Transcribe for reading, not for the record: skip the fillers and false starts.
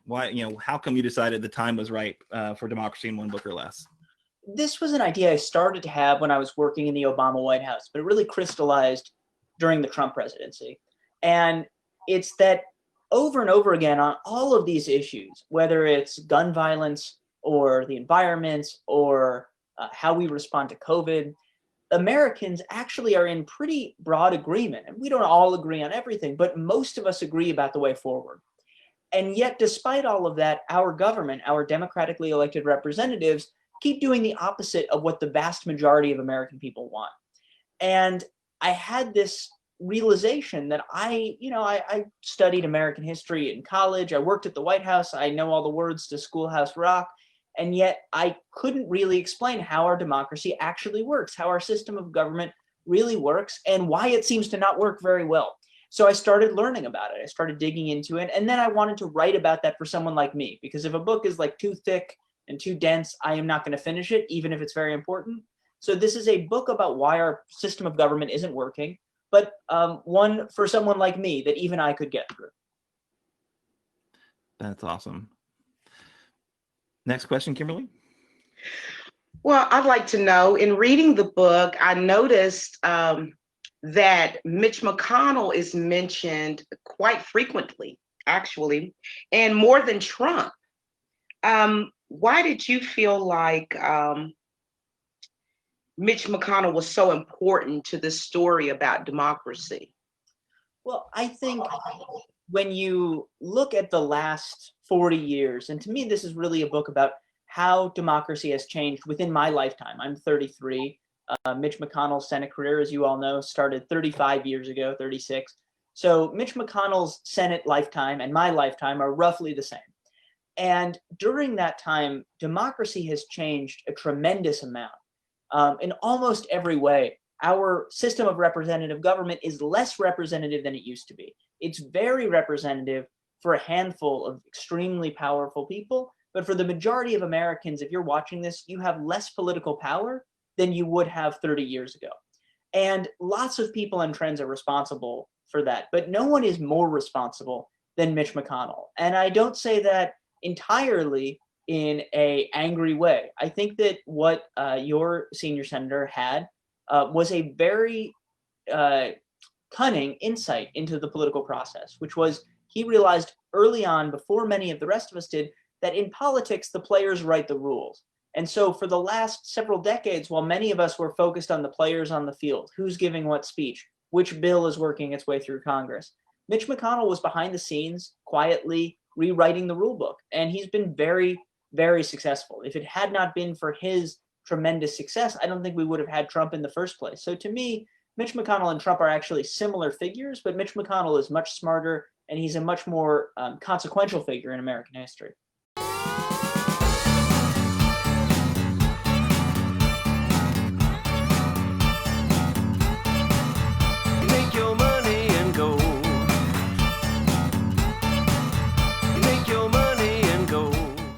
Why, how come you decided the time was right for Democracy in One Book or Less? This was an idea I started to have when I was working in the Obama White House, but it really crystallized during the Trump presidency. And it's that over and over again on all of these issues, whether it's gun violence or the environment or how we respond to COVID, Americans actually are in pretty broad agreement. And we don't all agree on everything, but most of us agree about the way forward. And yet, despite all of that, our government, our democratically elected representatives, keep doing the opposite of what the vast majority of American people want. And I had this realization that I studied American history in college. I worked at the White House. I know all the words to Schoolhouse Rock. And yet I couldn't really explain how our democracy actually works, how our system of government really works, and why it seems to not work very well. So I started learning about it. I started digging into it. And then I wanted to write about that for someone like me, because if a book is like too thick and too dense, I am not going to finish it, even if it's very important. So this is a book about why our system of government isn't working, but one for someone like me that even I could get through. That's awesome. Next question, Kimberly. Well, I'd like to know, in reading the book, I noticed that Mitch McConnell is mentioned quite frequently, actually, and more than Trump. Why did you feel like Mitch McConnell was so important to the story about democracy? Well, I think when you look at the last 40 years, and to me, this is really a book about how democracy has changed within my lifetime. I'm 33. Mitch McConnell's Senate career, as you all know, started 35 years ago, 36. So Mitch McConnell's Senate lifetime and my lifetime are roughly the same. And during that time, democracy has changed a tremendous amount. In almost every way, our system of representative government is less representative than it used to be. It's very representative for a handful of extremely powerful people, but for the majority of Americans, if you're watching this, you have less political power than you would have 30 years ago. And lots of people and trends are responsible for that, but no one is more responsible than Mitch McConnell. And I don't say that entirely in an angry way. I think that what your senior senator had was a very cunning insight into the political process, which was he realized early on, before many of the rest of us did, that in politics, the players write the rules. And so for the last several decades, while many of us were focused on the players on the field, who's giving what speech, which bill is working its way through Congress, Mitch McConnell was behind the scenes, quietly rewriting the rule book. And he's been very, very successful. If it had not been for his tremendous success, I don't think we would have had Trump in the first place. So to me, Mitch McConnell and Trump are actually similar figures, but Mitch McConnell is much smarter and he's a much more consequential figure in American history.